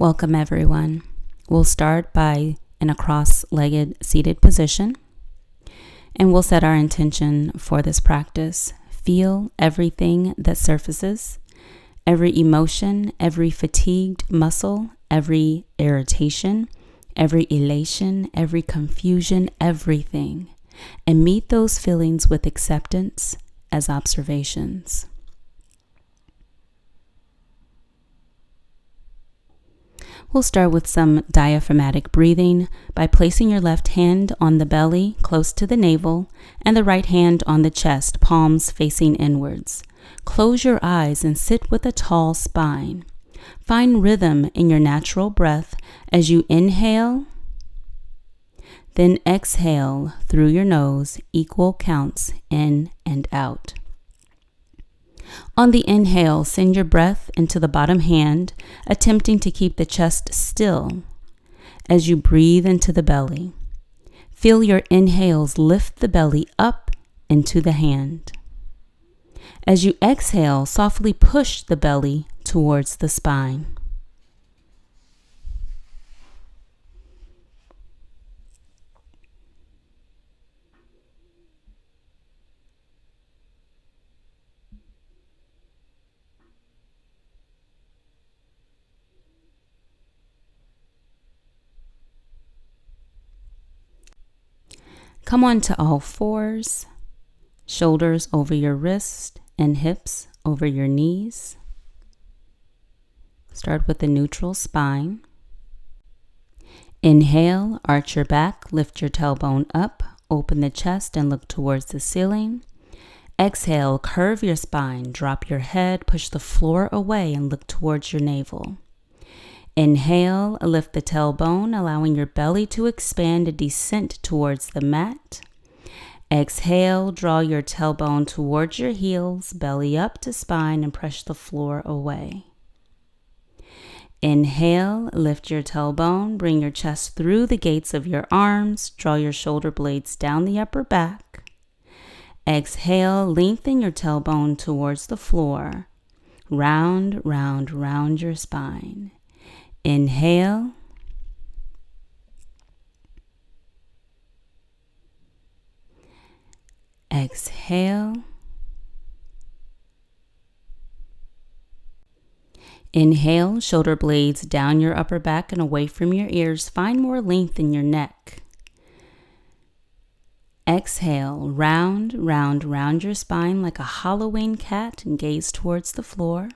Welcome everyone. We'll start by in a cross-legged seated position, and we'll set our intention for this practice. Feel everything that surfaces, every emotion, every fatigued muscle, every irritation, every elation, every confusion, everything, and meet those feelings with acceptance as observations. We'll start with some diaphragmatic breathing by placing your left hand on the belly close to the navel and the right hand on the chest, palms facing inwards. Close your eyes and sit with a tall spine. Find rhythm in your natural breath as you inhale, then exhale through your nose, equal counts in and out. On the inhale, send your breath into the bottom hand, attempting to keep the chest still as you breathe into the belly. Feel your inhales lift the belly up into the hand. As you exhale, softly push the belly towards the spine. Come on to all fours, shoulders over your wrist and hips over your knees. Start with the neutral spine. Inhale, arch your back, lift your tailbone up, open the chest and look towards the ceiling. Exhale, curve your spine, drop your head, push the floor away and look towards your navel. Inhale, lift the tailbone, allowing your belly to expand and descent towards the mat. Exhale, draw your tailbone towards your heels, belly up to spine, and push the floor away. Inhale, lift your tailbone, bring your chest through the gates of your arms, draw your shoulder blades down the upper back. Exhale, lengthen your tailbone towards the floor. Round, round, round your spine. Inhale. Exhale. Inhale, shoulder blades down your upper back and away from your ears. Find more length in your neck. Exhale, round, round, round your spine like a Halloween cat and gaze towards the floor.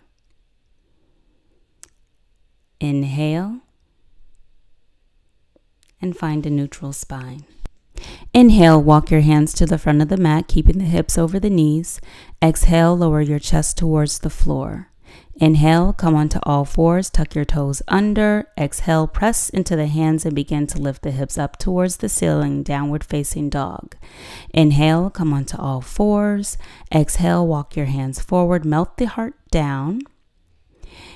Inhale, and find a neutral spine. Inhale, walk your hands to the front of the mat, keeping the hips over the knees. Exhale, lower your chest towards the floor. Inhale, come onto all fours, tuck your toes under. Exhale, press into the hands and begin to lift the hips up towards the ceiling, downward facing dog. Inhale, come onto all fours. Exhale, walk your hands forward, melt the heart down.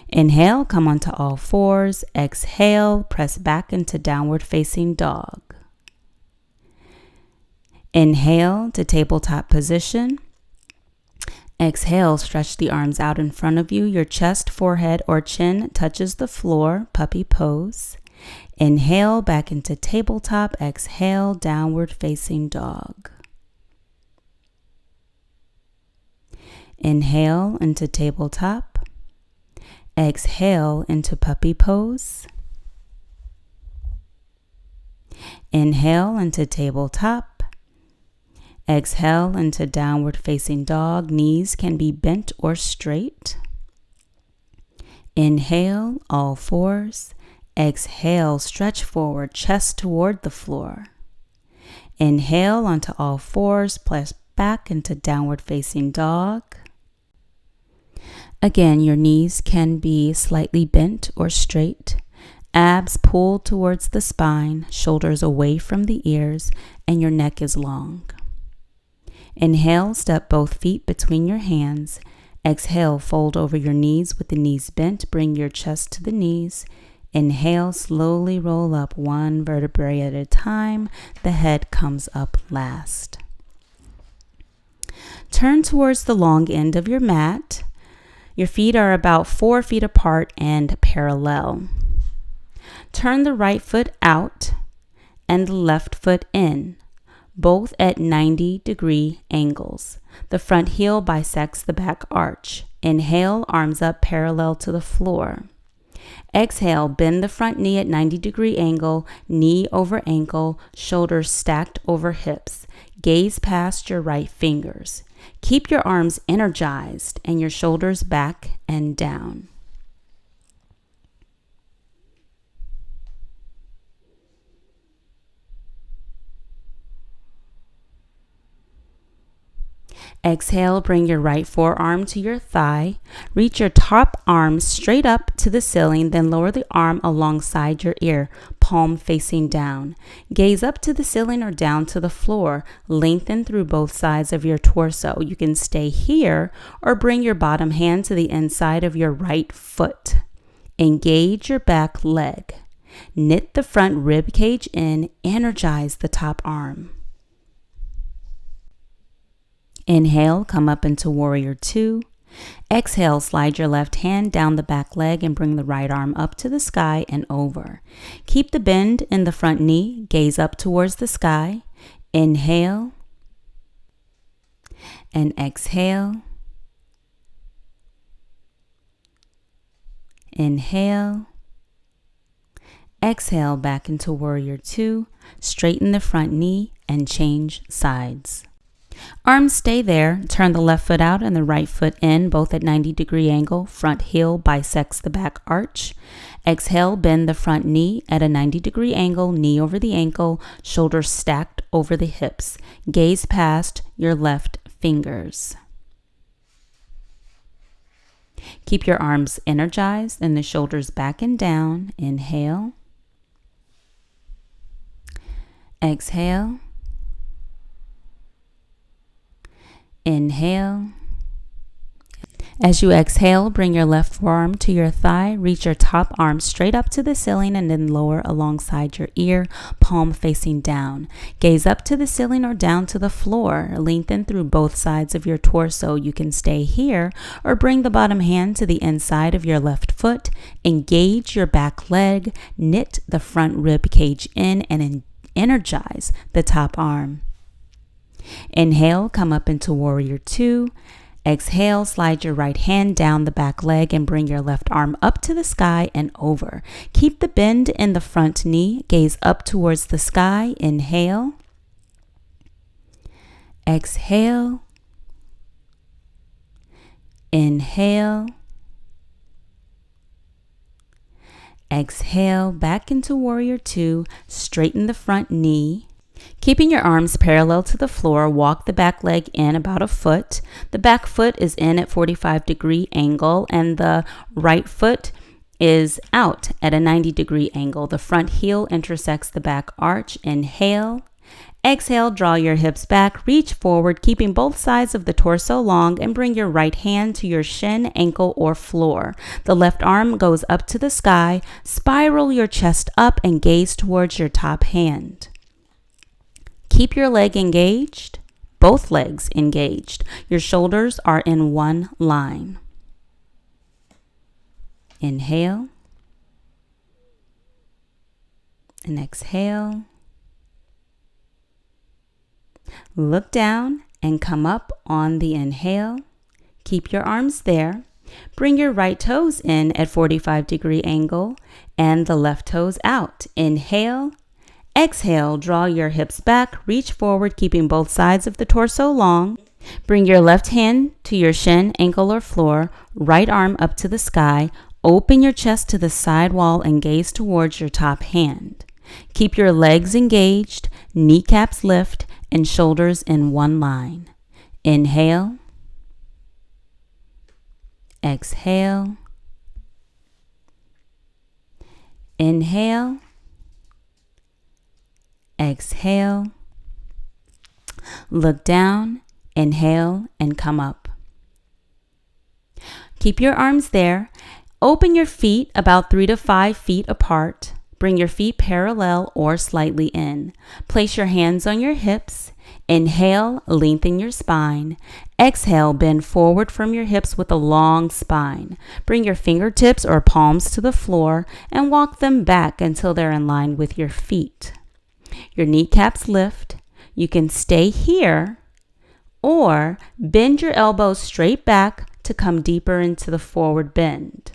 Inhale, come onto all fours. Exhale, press back into downward facing dog. Inhale to tabletop position. Exhale, stretch the arms out in front of you. Your chest, forehead, or chin touches the floor, puppy pose. Inhale, back into tabletop. Exhale, downward facing dog. Inhale into tabletop. Exhale into puppy pose. Inhale into tabletop. Exhale into downward facing dog. Knees can be bent or straight. Inhale, all fours. Exhale, stretch forward, chest toward the floor. Inhale onto all fours, press back into downward facing dog. Again, your knees can be slightly bent or straight. Abs pulled towards the spine, shoulders away from the ears, and your neck is long. Inhale, step both feet between your hands. Exhale, fold over your knees with the knees bent. Bring your chest to the knees. Inhale, slowly roll up one vertebrae at a time. The head comes up last. Turn towards the long end of your mat. Your feet are about 4 feet apart and parallel. Turn the right foot out and the left foot in, both at 90-degree angles. The front heel bisects the back arch. Inhale, arms up parallel to the floor. Exhale, bend the front knee at 90-degree angle, knee over ankle, shoulders stacked over hips. Gaze past your right fingers. Keep your arms energized and your shoulders back and down. Exhale, bring your right forearm to your thigh. Reach your top arm straight up to the ceiling, then lower the arm alongside your ear, palm facing down. Gaze up to the ceiling or down to the floor. Lengthen through both sides of your torso. You can stay here or bring your bottom hand to the inside of your right foot. Engage your back leg. Knit the front rib cage in. Energize the top arm. Inhale, come up into Warrior Two. Exhale, slide your left hand down the back leg and bring the right arm up to the sky and over. Keep the bend in the front knee, gaze up towards the sky. Inhale and exhale. Inhale. Exhale back into Warrior Two. Straighten the front knee and change sides. Arms stay there. Turn the left foot out and the right foot in, both at 90-degree angle. Front heel bisects the back arch. Exhale, bend the front knee at a 90-degree angle, knee over the ankle, shoulders stacked over the hips. Gaze past your left fingers. Keep your arms energized and the shoulders back and down. Inhale. Exhale. Inhale. As you exhale, bring your left forearm to your thigh. Reach your top arm straight up to the ceiling and then lower alongside your ear, palm facing down. Gaze up to the ceiling or down to the floor. Lengthen through both sides of your torso. You can stay here or bring the bottom hand to the inside of your left foot. Engage your back leg. Knit the front rib cage in and energize the top arm. Inhale, come up into Warrior Two. Exhale, slide your right hand down the back leg and bring your left arm up to the sky and over. Keep the bend in the front knee. Gaze up towards the sky. Inhale. Exhale. Inhale. Exhale, back into Warrior Two. Straighten the front knee. Keeping your arms parallel to the floor, walk the back leg in about a foot. The back foot is in at 45-degree angle and the right foot is out at a 90-degree angle. The front heel intersects the back arch. Inhale. Exhale, draw your hips back, reach forward, keeping both sides of the torso long, and bring your right hand to your shin, ankle, or floor. The left arm goes up to the sky. Spiral your chest up and gaze towards your top hand. Keep your leg engaged, both legs engaged. Your shoulders are in one line. Inhale and exhale. Look down and come up on the inhale. Keep your arms there. Bring your right toes in at 45-degree angle and the left toes out. Inhale. Exhale, draw your hips back, reach forward, keeping both sides of the torso long. Bring your left hand to your shin, ankle, or floor, right arm up to the sky. Open your chest to the side wall and gaze towards your top hand. Keep your legs engaged, kneecaps lift, and shoulders in one line. Inhale. Exhale. Inhale. Exhale. Look down, inhale, and come up. Keep your arms there. Open your feet about 3 to 5 feet apart. Bring your feet parallel or slightly in. Place your hands on your hips. Inhale, lengthen your spine. Exhale, bend forward from your hips with a long spine. Bring your fingertips or palms to the floor and walk them back until they're in line with your feet. Your kneecaps lift. You can stay here or bend your elbows straight back to come deeper into the forward bend.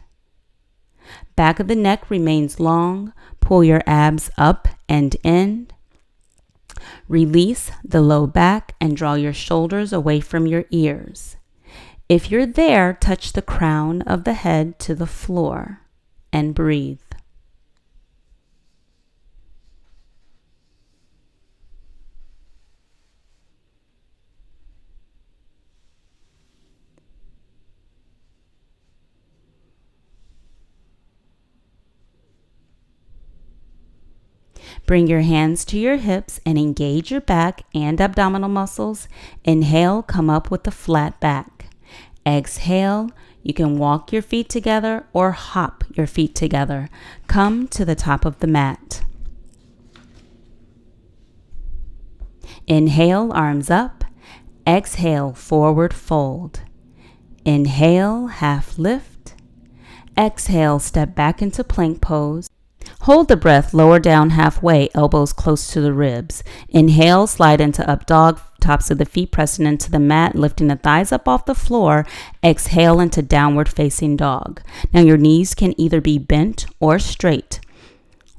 Back of the neck remains long. Pull your abs up and in. Release the low back and draw your shoulders away from your ears. If you're there, touch the crown of the head to the floor and breathe. Bring your hands to your hips and engage your back and abdominal muscles. Inhale, come up with a flat back. Exhale, you can walk your feet together or hop your feet together. Come to the top of the mat. Inhale, arms up. Exhale, forward fold. Inhale, half lift. Exhale, step back into plank pose. Hold the breath, lower down halfway, elbows close to the ribs. Inhale, slide into up dog, tops of the feet pressing into the mat, lifting the thighs up off the floor. Exhale into downward facing dog. Now your knees can either be bent or straight.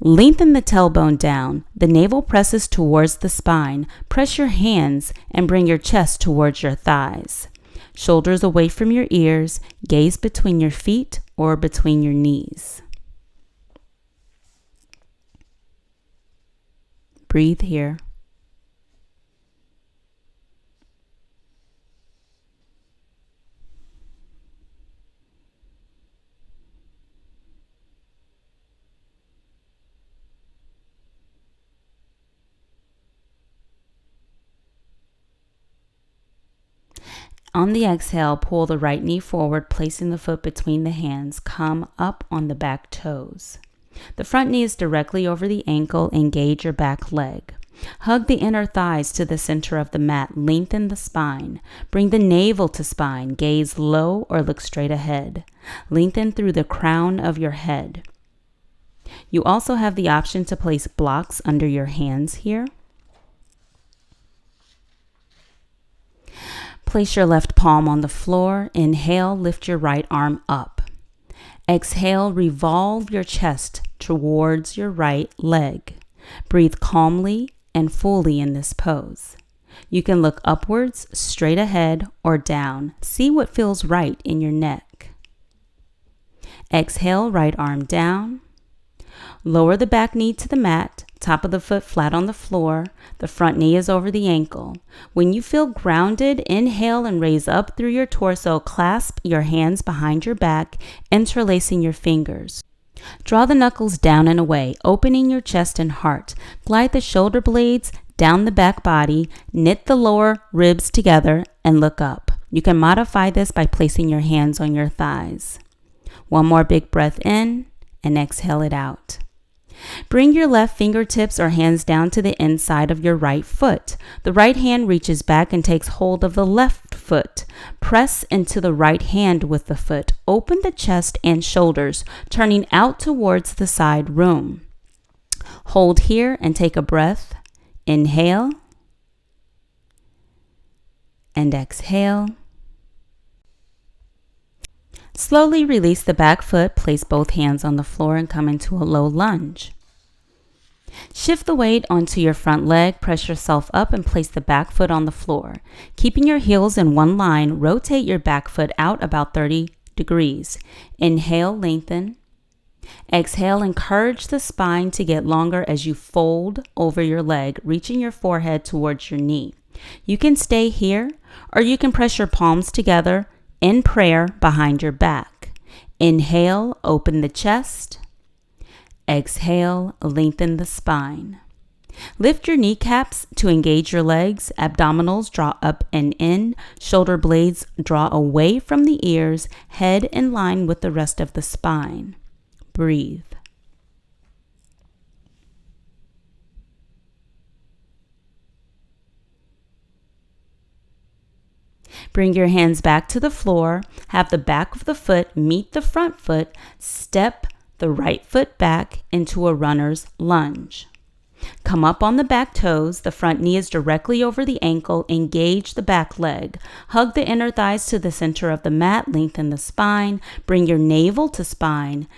Lengthen the tailbone down. The navel presses towards the spine. Press your hands and bring your chest towards your thighs. Shoulders away from your ears. Gaze between your feet or between your knees. Breathe here. On the exhale, pull the right knee forward, placing the foot between the hands. Come up on the back toes. The front knee is directly over the ankle. Engage your back leg. Hug the inner thighs to the center of the mat. Lengthen the spine. Bring the navel to spine. Gaze low or look straight ahead. Lengthen through the crown of your head. You also have the option to place blocks under your hands here. Place your left palm on the floor. Inhale, lift your right arm up. Exhale, revolve your chest towards your right leg. Breathe calmly and fully in this pose. You can look upwards, straight ahead, or down. See what feels right in your neck. Exhale, right arm down. Lower the back knee to the mat. Top of the foot flat on the floor. The front knee is over the ankle. When you feel grounded, inhale and raise up through your torso. Clasp your hands behind your back, interlacing your fingers. Draw the knuckles down and away, opening your chest and heart. Glide the shoulder blades down the back body. Knit the lower ribs together and look up. You can modify this by placing your hands on your thighs. One more big breath in and exhale it out. Bring your left fingertips or hands down to the inside of your right foot. The right hand reaches back and takes hold of the left foot. Press into the right hand with the foot. Open the chest and shoulders, turning out towards the side room. Hold here and take a breath. Inhale and exhale. Slowly release the back foot, place both hands on the floor and come into a low lunge. Shift the weight onto your front leg, press yourself up and place the back foot on the floor. Keeping your heels in one line, rotate your back foot out about 30 degrees. Inhale, lengthen. Exhale, encourage the spine to get longer as you fold over your leg, reaching your forehead towards your knee. You can stay here or you can press your palms together in prayer behind your back. Inhale, open the chest. Exhale, lengthen the spine. Lift your kneecaps to engage your legs. Abdominals draw up and in. Shoulder blades draw away from the ears. Head in line with the rest of the spine. Breathe. Bring your hands back to the floor. Have the back of the foot meet the front foot. Step the right foot back into a runner's lunge. Come up on the back toes. The front knee is directly over the ankle. Engage the back leg. Hug the inner thighs to the center of the mat. Lengthen the spine. Bring your navel to spine.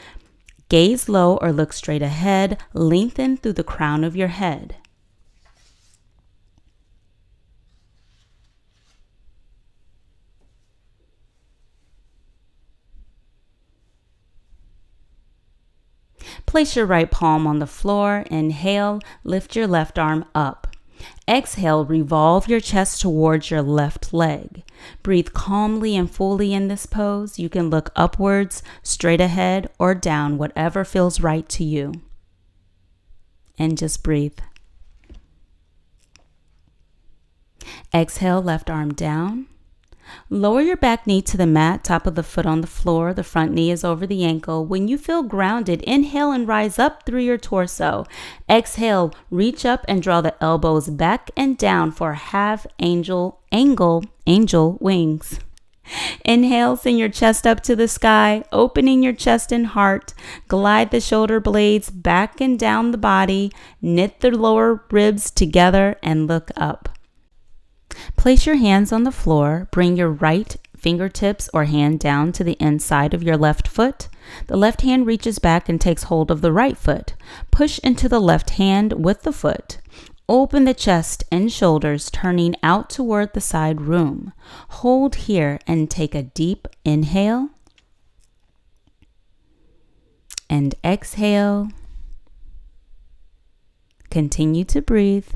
Gaze low or look straight ahead. Lengthen through the crown of your head. Place your right palm on the floor. Inhale, lift your left arm up. Exhale, revolve your chest towards your left leg. Breathe calmly and fully in this pose. You can look upwards, straight ahead, or down, whatever feels right to you. And just breathe. Exhale, left arm down. Lower your back knee to the mat, top of the foot on the floor. The front knee is over the ankle. When you feel grounded, inhale and rise up through your torso. Exhale, reach up and draw the elbows back and down for half angel wings. Inhale, send your chest up to the sky, opening your chest and heart. Glide the shoulder blades back and down the body. Knit the lower ribs together and look up. Place your hands on the floor. Bring your right fingertips or hand down to the inside of your left foot. The left hand reaches back and takes hold of the right foot. Push into the left hand with the foot. Open the chest and shoulders, turning out toward the side room. Hold here and take a deep inhale. And exhale. Continue to breathe.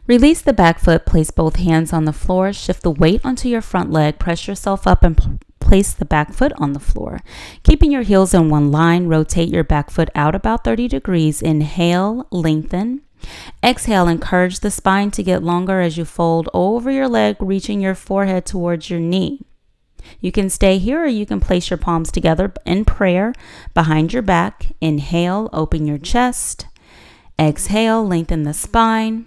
Release the back foot, place both hands on the floor, shift the weight onto your front leg, press yourself up and place the back foot on the floor. Keeping your heels in one line, rotate your back foot out about 30 degrees. Inhale, lengthen. Exhale, encourage the spine to get longer as you fold over your leg, reaching your forehead towards your knee. You can stay here or you can place your palms together in prayer behind your back. Inhale, open your chest. Exhale, lengthen the spine.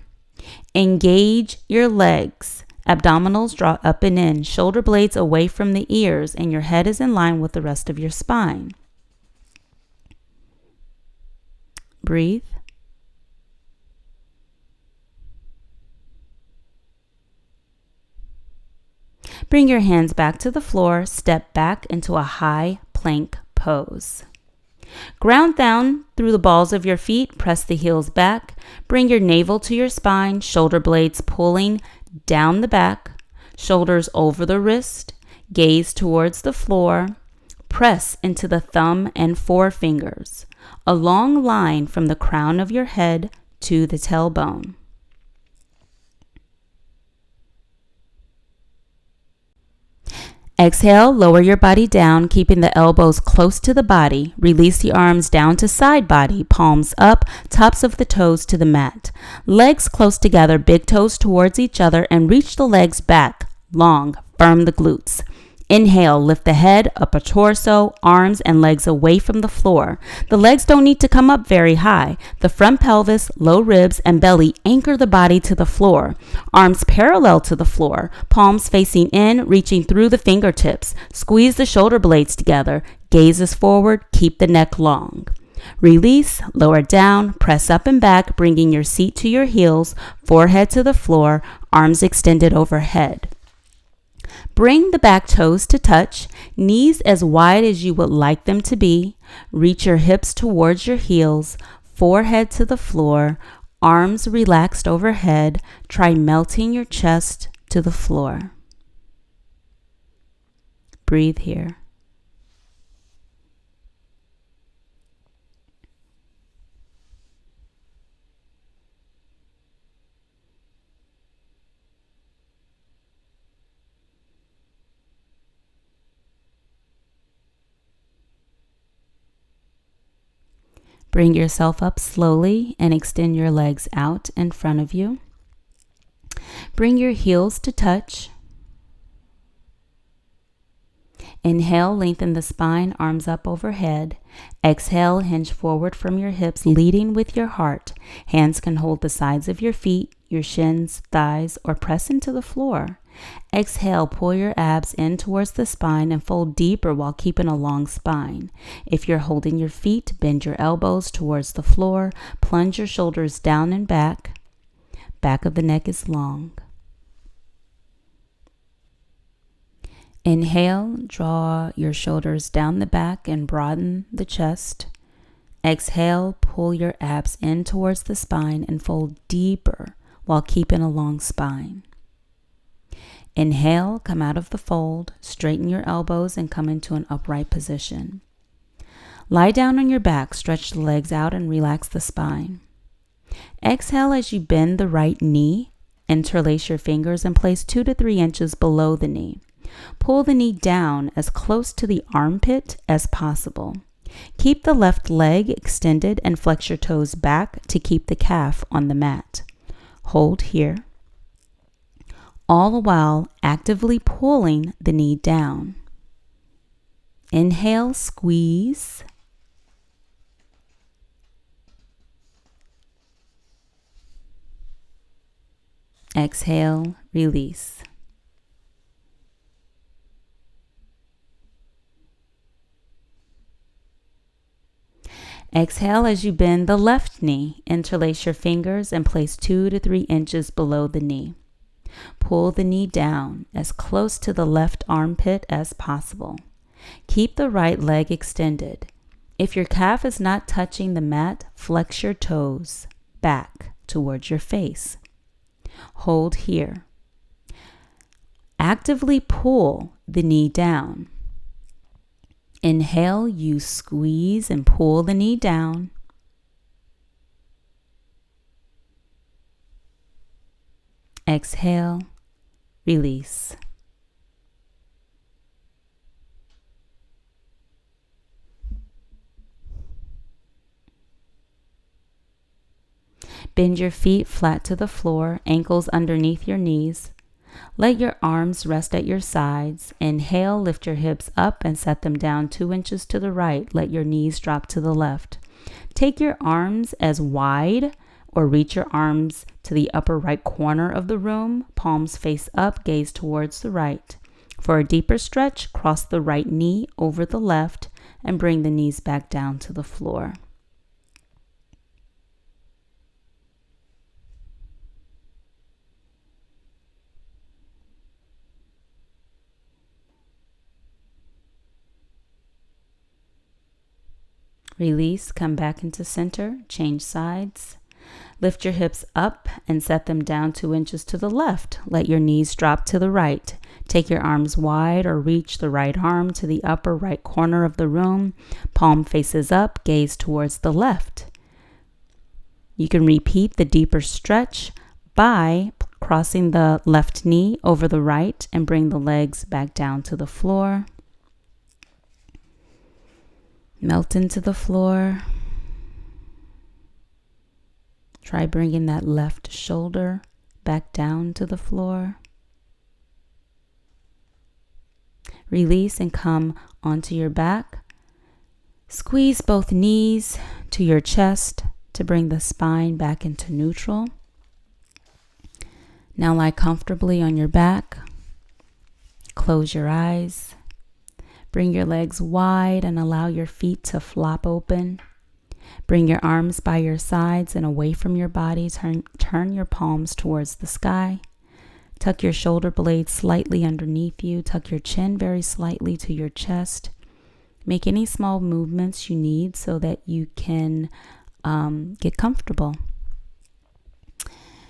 Engage your legs. Abdominals draw up and in. Shoulder blades away from the ears, and your head is in line with the rest of your spine. Breathe. Bring your hands back to the floor. Step back into a high plank pose. Ground down through the balls of your feet. Press the heels back. Bring your navel to your spine. Shoulder blades pulling down the back. Shoulders over the wrist. Gaze towards the floor. Press into the thumb and forefingers. A long line from the crown of your head to the tailbone. Exhale, lower your body down, keeping the elbows close to the body. Release the arms down to side body, palms up, tops of the toes to the mat. Legs close together, big toes towards each other, and reach the legs back, long, firm the glutes. Inhale, lift the head, upper torso, arms and legs away from the floor. The legs don't need to come up very high. The front pelvis, low ribs, and belly anchor the body to the floor. Arms parallel to the floor, palms facing in, reaching through the fingertips. Squeeze the shoulder blades together. Gazes forward, keep the neck long. Release, lower down, press up and back, bringing your seat to your heels, forehead to the floor, arms extended overhead. Bring the back toes to touch, knees as wide as you would like them to be. Reach your hips towards your heels, forehead to the floor, arms relaxed overhead. Try melting your chest to the floor. Breathe here. Bring yourself up slowly and extend your legs out in front of you. Bring your heels to touch. Inhale, lengthen the spine, arms up overhead. Exhale, hinge forward from your hips, leading with your heart. Hands can hold the sides of your feet, your shins, thighs, or press into the floor. Exhale, pull your abs in towards the spine and fold deeper while keeping a long spine. If you're holding your feet, bend your elbows towards the floor. Plunge your shoulders down and back. Back of the neck is long. Inhale, draw your shoulders down the back and broaden the chest. Exhale, pull your abs in towards the spine and fold deeper while keeping a long spine. Inhale, come out of the fold, straighten your elbows and come into an upright position. Lie down on your back, stretch the legs out and relax the spine. Exhale as you bend the right knee, interlace your fingers and place 2 to 3 inches below the knee. Pull the knee down as close to the armpit as possible. Keep the left leg extended and flex your toes back to keep the calf on the mat. Hold here, all the while actively pulling the knee down. Inhale, squeeze. Exhale, release. Exhale as you bend the left knee. Interlace your fingers and place 2 to 3 inches below the knee. Pull the knee down as close to the left armpit as possible. Keep the right leg extended. If your calf is not touching the mat, flex your toes back towards your face. Hold here. Actively pull the knee down. Inhale, you squeeze and pull the knee down. Exhale, release. Bend your feet flat to the floor, ankles underneath your knees. Let your arms rest at your sides. Inhale, lift your hips up and set them down 2 inches to the right. Let your knees drop to the left. Take your arms as wide or reach your arms to the upper right corner of the room. Palms face up, gaze towards the right. For a deeper stretch, cross the right knee over the left and bring the knees back down to the floor. Release, come back into center, change sides. Lift your hips up and set them down 2 inches to the left. Let your knees drop to the right. Take your arms wide or reach the right arm to the upper right corner of the room. Palm faces up, gaze towards the left. You can repeat the deeper stretch by crossing the left knee over the right and bring the legs back down to the floor. Melt into the floor. Try bringing that left shoulder back down to the floor. Release and come onto your back. Squeeze both knees to your chest to bring the spine back into neutral. Now lie comfortably on your back. Close your eyes. Bring your legs wide and allow your feet to flop open. Bring your arms by your sides and away from your body. Turn your palms towards the sky. Tuck your shoulder blades slightly underneath you. Tuck your chin very slightly to your chest. Make any small movements you need so that you can get comfortable.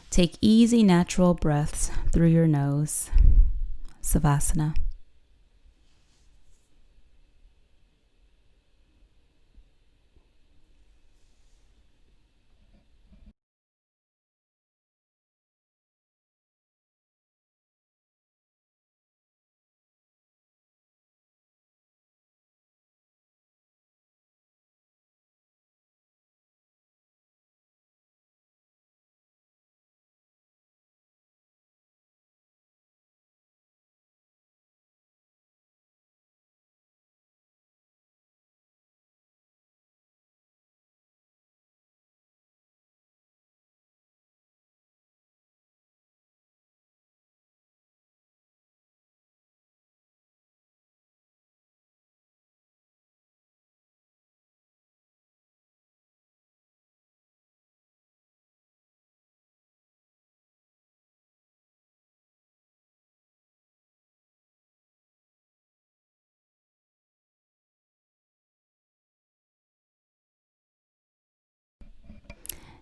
Take easy, natural breaths through your nose. Savasana.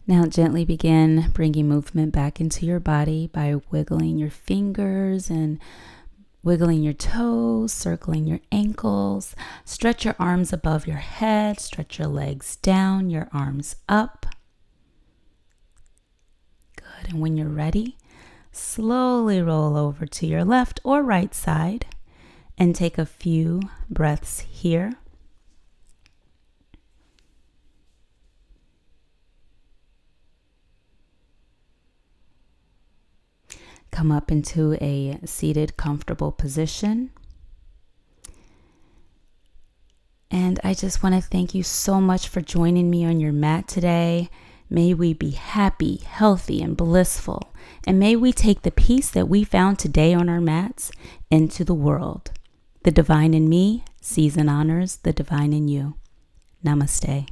Now gently begin bringing movement back into your body by wiggling your fingers and wiggling your toes, circling your ankles. Stretch your arms above your head, stretch your legs down, your arms up. Good. And when you're ready, slowly roll over to your left or right side and take a few breaths here. Come up into a seated, comfortable position. And I just want to thank you so much for joining me on your mat today. May we be happy, healthy, and blissful. And may we take the peace that we found today on our mats into the world. The divine in me sees and honors the divine in you. Namaste.